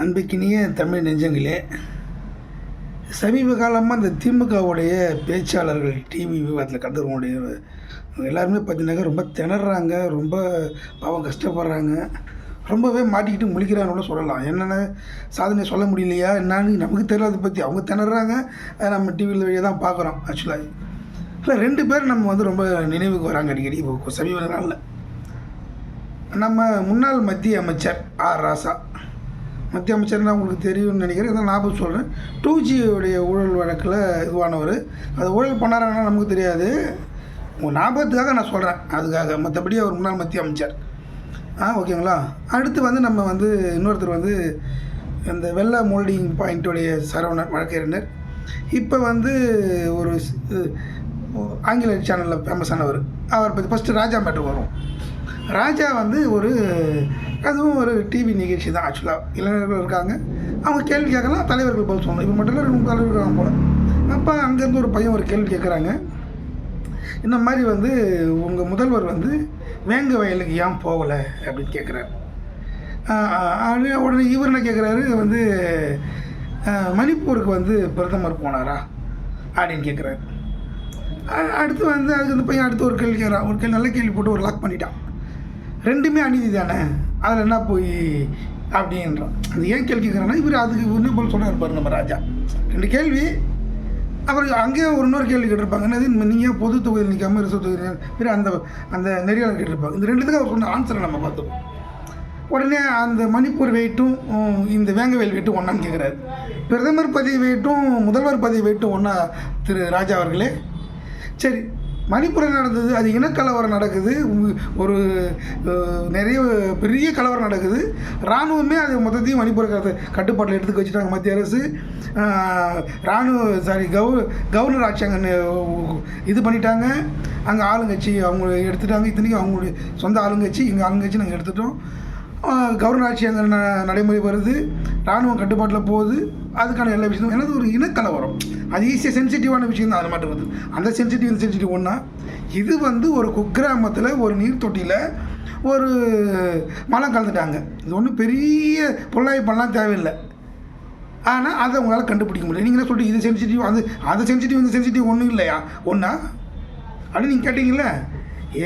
அன்பிக்கினிய தமிழ் நெஞ்சங்களே, சமீப காலமாக இந்த திமுகவுடைய பேச்சாளர்கள் டிவி விவாதத்தில் கலந்துருவங்களுடைய எல்லாருமே பார்த்தீங்கன்னாக்கா ரொம்ப திணறாங்க, ரொம்ப பாவம் கஷ்டப்படுறாங்க, ரொம்பவே மாட்டிக்கிட்டு முழிக்கிறாங்கன்னு சொல்லலாம். என்னென்ன சாதனை சொல்ல முடியலையா என்னான்னு நமக்கு தெரியல. அதை பற்றி அவங்க திணறாங்க, அதை நம்ம டிவியில் வழியாக தான் பார்க்குறோம். ஆக்சுவலாக இல்லை, 2 பேர் நம்ம வந்து ரொம்ப நினைவுக்கு வராங்க அடிக்கடி. இப்போ சமீப நாளில் நம்ம முன்னாள் மத்திய அமைச்சர் ராசா, மத்திய அமைச்சர்னா உங்களுக்கு தெரியும்னு நினைக்கிறேன், இதான் ஞாபகம் சொல்கிறேன். 2G உடைய ஊழல் வழக்கில் இதுவானவர். அது ஊழல் பண்ணாராங்கன்னா நமக்கு தெரியாது, உங்கள் ஞாபகத்துக்காக நான் சொல்கிறேன், அதுக்காக. மற்றபடி அவர் முன்னாள் மத்திய அமைச்சர். ஓகேங்களா. அடுத்து வந்து நம்ம வந்து இன்னொருத்தர் வந்து இந்த வெள்ளை மோல்டிங் பாயிண்ட்டுடைய சரவணன் வழக்கறிஞர். இப்போ வந்து ஒரு ஆங்கில சேனலில் ஃபேமஸானவர். அவர் பற்றி ஃபஸ்ட்டு ராஜா மேட்டர் வரும். ராஜா வந்து அதுவும் ஒரு டிவி நிகழ்ச்சி தான். ஆக்சுவலாக இளைஞர்கள் இருக்காங்க, அவங்க கேள்வி கேட்கலாம், தலைவர்கள் பதில் சொல்லணும். இப்போ மட்டும் இல்லை, 2 தலைவர்கள் இருக்காங்க போல். அப்போ அங்கேருந்து ஒரு பையன் ஒரு கேள்வி கேட்குறாங்க. இந்த மாதிரி வந்து உங்கள் முதல்வர் வந்து வேங்க வயலுக்கு ஏன் போகலை அப்படின்னு கேட்குறாரு. உடனே இவர் என்ன கேட்குறாரு, வந்து மணிப்பூருக்கு வந்து பிரதமர் போனாரா அப்படின்னு கேட்குறாரு. அடுத்து வந்து அதுக்கு அந்த பையன் அடுத்து ஒரு கேள்வி கேட்குறான். ஒரு நல்ல கேள்வி போட்டு ஒரு லாக் பண்ணிட்டான். 2மே அநீதி தானே, அதில் என்ன போய் அப்படின்றான். அது ஏன் கேள்வி கேட்குறான்னா, இவர் அதுக்கு இன்னும் போல் சொல்ல இருப்பார் நம்ம ராஜா. 2 கேள்வி. அப்புறம் அங்கேயே இன்னொரு கேள்வி கேட்டிருப்பாங்க, என்னது நீங்கள் பொது தொகுதியில் நிற்காமல் ரிசர்வ் தொகுதி அந்த அந்த நெறியாளர் கேட்டிருப்பாங்க. இந்த 2த்துக்கு அவர் சொன்ன ஆன்சரை நம்ம பார்த்தோம். உடனே அந்த மணிப்பூர் வெயிட்டும் இந்த வேங்கவேல் வெயிட்டும் ஒன்றான்னு கேட்குறாரு. பிரதமர் பதவி வெயிட்டும் முதல்வர் பதவி வெயிட்டும் ஒன்றா திரு ராஜா அவர்களே? சரி, மணிப்பூரில் நடந்தது, அது இனக்கலவரம் நடக்குது, ஒரு நிறைய பெரிய கலவரம் நடக்குது. இராணுவமே அது மொத்தத்தையும் மணிப்பூர் கட்டுப்பாட்டில் எடுத்துக்க வச்சுட்டாங்க மத்திய அரசு. கவர்னர் ஆட்சி அங்கே இது பண்ணிட்டாங்க. அங்கே ஆளுங்கட்சி அவங்க எடுத்துட்டாங்க. இத்தனைக்கும் அவங்களுடைய சொந்த ஆளுங்கட்சி, எங்கள் ஆளுங்கட்சி நாங்கள் எடுத்துட்டோம். கவர்னர் ஆட்சி அங்கே நடைமுறை வருது, இராணுவம் கட்டுப்பாட்டில் போகுது. அதுக்கான எல்லா விஷயமும் எனது ஒரு இனக்கலவரம். அது ஈஸியாக சென்சிட்டிவான விஷயம் தான். அது மட்டும் வந்து அந்த சென்சிட்டிவ் ஒன்றா. இது வந்து ஒரு குக்கிராமத்தில் ஒரு நீர் தொட்டியில் ஒரு மலம் கலந்துட்டாங்க. இது ஒன்றும் பெரிய பொள்ளாய் பண்ணலாம் தேவையில்லை. ஆனால் அதை உங்களால் கண்டுபிடிக்க முடியல. நீங்களே சொல்லிட்டு இது சென்சிட்டிவ், அந்த சென்சிட்டிவ் இந்த சென்சிட்டிவ் ஒன்றும் இல்லையா ஒன்றா அப்படின்னு நீங்கள் கேட்டிங்களே.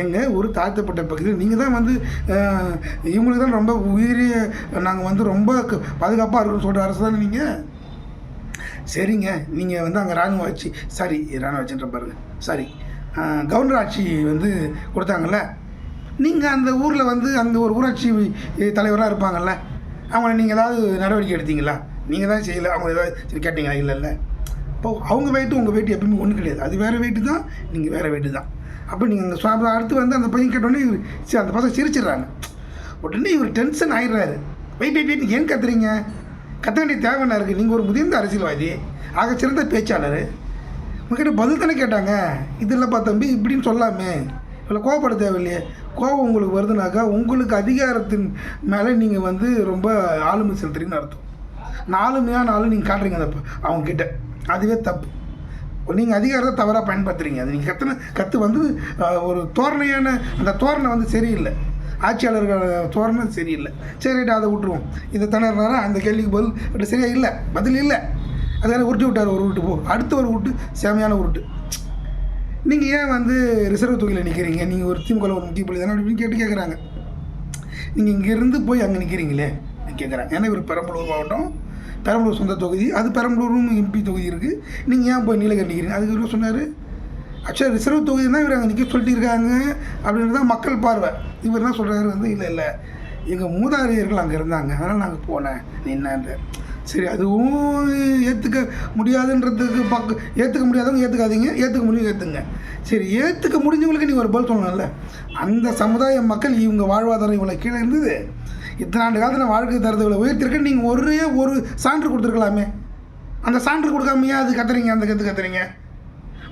ஏங்க, ஒரு தாழ்த்தப்பட்ட பகுதியில் நீங்கள் தான் வந்து இவங்களுக்கு தான் ரொம்ப உயிரிய நாங்கள் வந்து ரொம்ப பாதுகாப்பாக இருக்குன்னு சொல்கிற அரசு தானே நீங்கள். சரிங்க, நீங்கள் வந்து அங்கே இராணுவ ஆட்சி, இராணுவ ஆட்சின்ற பாருங்கள், கவர்னர் ஆட்சி வந்து கொடுத்தாங்கல்ல, நீங்கள் அந்த ஊரில் வந்து அந்த ஒரு ஊராட்சி தலைவராக இருப்பாங்கள்ல, அவங்கள நீங்கள் ஏதாவது நடவடிக்கை எடுத்தீங்களா? நீங்கள் தான் செய்யலை, அவங்க ஏதாவது கேட்டிங்களா? இல்லைல்ல. இப்போ அவங்க வெயிட்டு உங்கள் வெயிட்டு எப்பவுமே ஒன்றும் கிடையாது. அது வேறு வெயிட்டு தான், நீங்கள் வேறு வெயிட்டு தான். அப்போ நீங்கள் அடுத்து வந்து அந்த பையன் கேட்டோடனே அந்த பசங்க சிரிச்சிடுறாங்க. உடனே இவர் டென்ஷன் ஆகிடுறாரு. வெயிட் ஏன் கத்துறீங்க? கத்த வேண்டிய தேவை என்ன இருக்குது? நீங்கள் ஒரு முதிர்ந்த அரசியல்வாதி, ஆக சிறந்த பேச்சாளர், உங்கள்கிட்ட பதில் தானே கேட்டாங்க. இதெல்லாம் தம்பி இப்படின்னு சொல்லாமே, இவ்வளோ கோவப்பட தேவையில்லையே. கோவம் உங்களுக்கு வருதுனாக்கா உங்களுக்கு அதிகாரத்தின் மேலே நீங்கள் வந்து ரொம்ப ஆளுமை செலுத்துறீங்கன்னு அர்த்தம். ஆளுமையான ஆளு நீங்கள் காட்டுறீங்க அந்த அவங்கக்கிட்ட, அதுவே தப்பு. நீங்கள் அதிகாரத்தை தவறாக பயன்படுத்துகிறீங்க. அது நீங்கள் கற்று வந்து ஒரு தோரணையான அந்த தோரணை வந்து சரியில்லை, ஆட்சியாளர்கள் தோரணை சரியில்லை. சரி, அதை விட்டுருவோம். இந்த திணறாரா அந்த கேள்விக்கு பதில் சரியாக இல்லை, பதில் இல்லை. அதனால் உருட்டி விட்டார். ஒரு உருட்டு அடுத்த ஒரு உருட்டு, செமையான உருட்டு. நீங்கள் ஏன் வந்து ரிசர்வ் தொகுதியில் நிற்கிறீங்க? நீங்கள் ஒரு திமுக ஒரு முக்கிய புள்ளி தானே அப்படின்னு கேட்குறாங்க. நீங்கள் இங்கேருந்து போய் அங்கே நிற்கிறீங்களே கேட்குறாங்க. ஏன்னா இவர் பெரம்பலூர் மாவட்டம், பெரம்பலூர் சொந்த தொகுதி, அது பெரம்பலூரும் எம்பி தொகுதி இருக்குது. நீங்கள் ஏன் போய் நீலகிரி நிற்கிறீங்க? அதுக்கு இவர் சொன்னார், ஆக்சுவலாக ரிசர்வ் தொகுதி தான் இவர் அங்கே நிற்க சொல்லிட்டு இருக்காங்க அப்படின்றது தான் மக்கள் பார்வை. இவர் என்ன சொல்கிறாரு வந்து, இல்லை எங்கள் மூதாதையர்கள் அங்கே இருந்தாங்க, அதனால் நாங்கள் போனேன் நின்னேன். சரி, அதுவும் ஏற்றுக்க முடியாதுன்றதுக்கு ஏற்றுக்க முடியாதவங்க ஏற்றுக்காதீங்க, ஏற்றுக்க முடியும் ஏற்றுங்க. சரி, ஏற்றுக்க முடிஞ்சவங்களுக்கு நீங்கள் ஒரு பதில் சொல்லணும்ல. அந்த சமுதாய மக்கள் இவங்க வாழ்வாதாரம் இவ்வளோ கீழே இருந்தது, இத்தனை ஆண்டு காலத்தில் வாழ்க்கை தரத்தை இவ்வளோ உயர்த்திருக்க, நீங்கள் ஒரு சான்று கொடுத்துருக்கலாமே. அந்த சான்று கொடுக்காமையே அது கத்துறீங்க, அந்த கத்துறீங்க.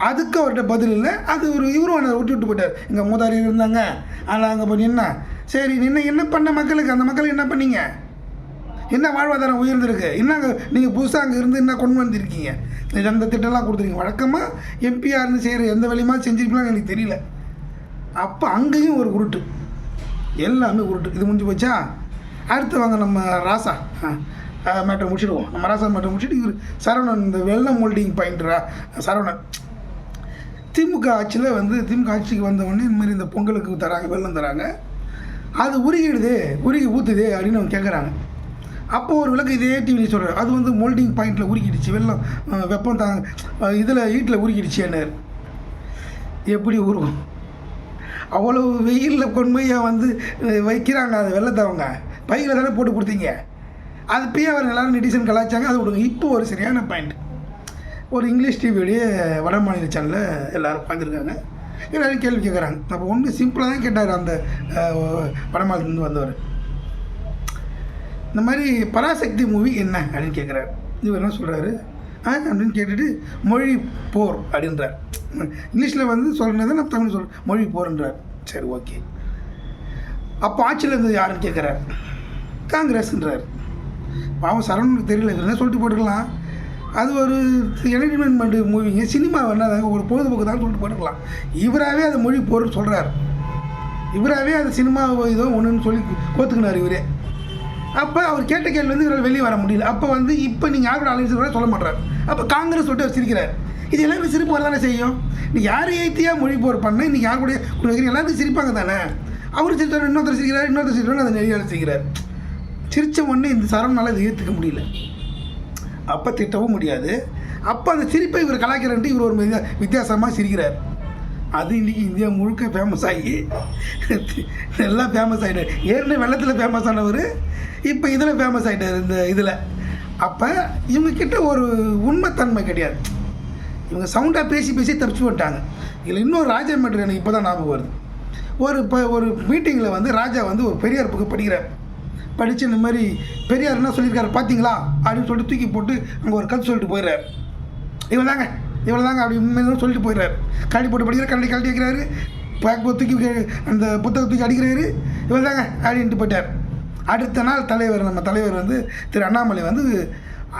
அதுக்கு அவர்கிட்ட பதில் இல்லை. அது இவரும் என்னை விட்டு போயிட்டார். எங்கள் மூதாதையர் இருந்தாங்க, ஆனால் அங்கே போய் நின்னா. சரி, என்ன பண்ண மக்களுக்கு? அந்த மக்களுக்கு என்ன பண்ணீங்க? என்ன வாழ்வாதாரம் உயர்ந்திருக்கு? என்னங்க நீங்கள் புதுசாக அங்கே இருந்து என்ன கொண்டு வந்திருக்கீங்க? அந்த திட்டம்லாம் கொடுத்துருக்கீங்க. வழக்கமாக எம்பியாக இருந்து செய்கிற எந்த வழியுமா செஞ்சுருக்கலாம்னு எனக்கு தெரியல. அப்போ அங்கேயும் ஒரு உருட்டு, எல்லாமே உருட்டு. இது முடிஞ்சு போச்சா? அடுத்து வாங்க நம்ம ராசா. மேட்டரை முடிச்சுடுவோம். நம்ம ராசா மேட்டரை முடிச்சுட்டு இவர் சரவணன் இந்த வெள்ளம் மோல்டிங் பாயிண்டரா சரவணன் திமுக ஆட்சியில் வந்து திமுக ஆட்சிக்கு வந்தவொடனே இந்த மாதிரி இந்த பொங்கலுக்கு தராங்க, வெள்ளம் தராங்க, அது உருகிடுது, உருகி ஊற்றுது அப்படின்னு அவங்க கேட்குறாங்க. அப்போது ஒரு விளக்கு இதே டிவியில் சொல்கிறார், அது வந்து மோல்டிங் பாயிண்டில் உருகிடுச்சு, வெள்ளம் வெப்பம் இதில் ஹீட்டில் உருகிடுச்சு. என்ன எப்படி உருகும்? அவ்வளோ வெயிலில் கொண்மையாக வந்து வைக்கிறாங்க அந்த வெள்ளத்தை, அவங்க பையில் தானே போட்டு கொடுத்தீங்க. அது போய் அவர் எல்லோரும் நெட்டிசன் கலாச்சாங்க, அது விடுங்க. இப்போ ஒரு சரியான பாயிண்ட், ஒரு இங்கிலீஷ் டிவியோடைய வட மாநில சேனலில் எல்லோரும் பார்த்துருக்காங்க, எல்லோரும் கேள்வி கேட்குறாங்க. அப்போ ஒன்று சிம்பிளாக தான் கேட்டார் அந்த வட மாநிலத்துலேருந்து வந்தவர். இந்த மாதிரி பராசக்தி மூவி என்ன அப்படின்னு கேட்குறாரு. இவர் என்ன சொல்கிறாரு அப்படின்னு கேட்டுட்டு மொழி போர் அப்படின்றார். இங்கிலீஷில் வந்து சொல்கிறத நம்ம தமிழ் மொழி போர்ன்றார். சரி, ஓகே. அப்போ ஆட்சியில் இருந்தது யாருன்னு கேட்குறாரு. காங்கிரஸ்ன்றார். பாவம் சரவணுக்கு தெரியல, இவர் என்ன சொல்லிட்டு போட்டுக்கலாம், அது ஒரு என்டர்டைன்மெண்ட் மூவிங்க, சினிமா வேணாதாங்க, ஒரு பொழுதுபோக்கு தான் சொல்லிட்டு போட்டுக்கலாம். இவராகவே அது மொழி போர்னு சொல்கிறார். இவராகவே அது சினிமா இதோ ஒன்றுன்னு சொல்லி கோத்துக்கினார் இவரே. அப்போ அவர் கேட்ட கேள்வி வந்து இவரால் வெளியே வர முடியல. அப்போ வந்து இப்போ நீங்கள் யாரோட அலைன்ஸ் சொல்ல மாட்டார். அப்போ காங்கிரஸ் சொல்லிட்டு அவர் சிரிக்கிறார். இது எல்லாருக்கும் சிரிப்பு வர தானே செய்யும். நீ யார் ஏற்றியாக மொழி போர் பண்ண இன்றைக்கி யார் கூட எல்லாருக்கும் சிரிப்பாங்க தானே. அவர் சிரித்தார், இன்னொருத்தர் சிரிக்கிறார், இன்னொருத்தர் சிரிக்கிறார், அதை நிறைய சிரிக்கிறார். சிரித்த உடனே இந்த சரவணால் இதை ஏற்றுக்க முடியல. அப்போ திட்டவும் முடியாது. அப்போ அந்த சிரிப்பை இவர் கலாய்க்கிறன்ட்டு இவர் ஒரு வித்தியாசமாக சிரிக்கிறார். அது இன்றைக்கி இந்தியா முழுக்க ஃபேமஸ் ஆகி எல்லாம் ஃபேமஸ் ஆகிட்டார். ஏற்கனவே வெள்ளத்தில் ஃபேமஸ் ஆனவர் இப்போ இதில் ஃபேமஸ் ஆகிட்டார் இந்த இதில். அப்போ இவங்கக்கிட்ட ஒரு உண்மைத்தன்மை கிடையாது. இவங்க சவுண்டாக பேசி பேசி தப்பிச்சு விட்டாங்க. இதில் இன்னொரு ராஜா மேட்ரு எனக்கு இப்போ தான் ஞாபகம் வருது. ஒரு மீட்டிங்கில் வந்து ராஜா வந்து ஒரு பெரியார் புக்கு படிக்கிறார். படித்து இந்த மாதிரி பெரியார் என்ன சொல்லியிருக்காரு பார்த்தீங்களா அப்படின்னு சொல்லிட்டு தூக்கி போட்டு அங்கே ஒரு கருத்து சொல்லிட்டு போயிடுறார். இவ்வளோ தாங்க அப்படி உண்மையாக சொல்லிட்டு போயிடுறாரு. கழட்டி போட்டு படிக்கிற கழட்டி வைக்கிறாரு, பேக் தூக்கி அந்த புத்தகத்தை தூக்கி அடிக்கிறாரு, இவ்வளோ தாங்க அப்படின்ட்டு போயிட்டார். அடுத்த நாள் நம்ம தலைவர் வந்து திரு அண்ணாமலை வந்து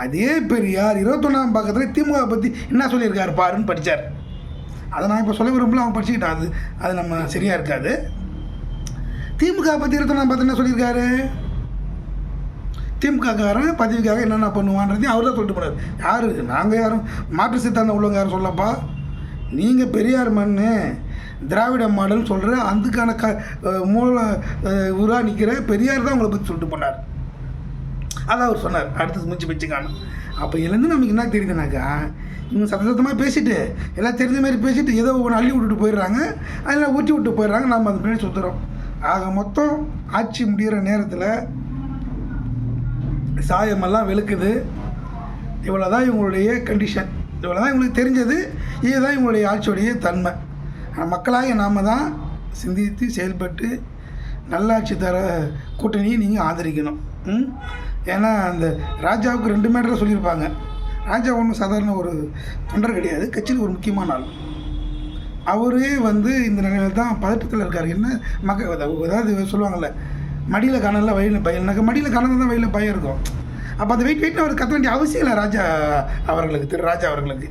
அதே பெரியார் 21ஆம் பக்கத்தில் திமுக பற்றி என்ன சொல்லியிருக்காரு பாருன்னு படித்தார். அதை நான் இப்போ சொல்ல விரும்பல, அவன் படிச்சுக்கிட்டான். அது நம்ம சரியாக இருக்காது. திமுக பற்றி 21ஆம் பக்கத்தில் என்ன சொல்லியிருக்காரு, திமுககாரன் பதவிக்காக என்னென்ன பண்ணுவான்றதையும் அவர் தான் சொல்லிட்டு போனார். யார் நாங்கள் யாரும் மாற்று சித்தாந்தம் உள்ளவங்க யாரும் சொல்லப்பா, நீங்கள் பெரியார் மண்ணு திராவிட மாடல்னு சொல்கிற அதுக்கான மூல ஊராக நிற்கிற பெரியார் தான் உங்களை பற்றி சொல்லிட்டு போனார். அதான் அவர் சொன்னார். அடுத்தது முடிச்சு வச்சுக்கான. அப்போ இதுலேருந்து நமக்கு என்ன தெரியுதுனாக்கா, இவங்க சத்தமாக பேசிவிட்டு எல்லாம் தெரிஞ்ச மாதிரி பேசிவிட்டு ஏதோ ஒன்று அள்ளி விட்டுட்டு போயிடுறாங்க, அதெல்லாம் ஊற்றி விட்டு போயிடுறாங்க, நம்ம அது பின்னாடி சுற்றுறோம். ஆக மொத்தம் ஆட்சி முடிகிற நேரத்தில் சாயமெல்லாம் வெளுக்குது. இவ்வளோ தான் இவங்களுடைய கண்டிஷன், இவ்வளோ தான் இவங்களுக்கு தெரிஞ்சது, இதுதான் இவங்களுடைய ஆட்சியுடைய தன்மை. மக்களாக நாம் தான் சிந்தித்து செயல்பட்டு நல்லாட்சி தர கூட்டணியை நீங்கள் ஆதரிக்கணும். ஏன்னா அந்த ராஜாவுக்கு 2 மேட்டரை சொல்லியிருப்பாங்க. ராஜா ஒன்றும் சாதாரண ஒரு தொண்டர் கிடையாது, கட்சியில் ஒரு முக்கியமான ஆள். அவரே வந்து இந்த நிலையில் தான் பதட்டத்தில் இருக்கார். என்ன அதாவது சொல்லுவாங்கள்ல, மடியில் கணனில் வயலில் பயல்னாக்க, மடியில் கணனில் தான் வயலில் பயம் இருக்கும். அப்போ அந்த வெயிட் அவர் கற்ற வேண்டிய அவசியம் இல்லை ராஜா அவர்களுக்கு, திரு ராஜா அவர்களுக்கு.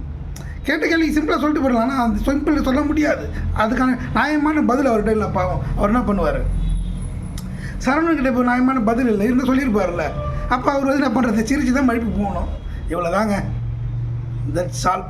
கேட்ட கேள்வி சிம்பிளாக சொல்லிட்டு போயிடலாம். ஆனால் அந்த சிம்பிள் சொல்ல முடியாது. அதுக்கான நியாயமான பதில் அவர்கிட்ட இல்லை. பாவம், அவர் என்ன பண்ணுவார், சரவணன்கிட்ட இப்போ நியாயமான பதில் இல்லை, இருந்தால் சொல்லியிருப்பார்ல. அப்போ அவர் வந்து என்ன பண்ணுறது, சிரிச்சு தான் மழுப்பி போகணும். இவ்வளோ தாங்க, தட்ஸ் ஆல்.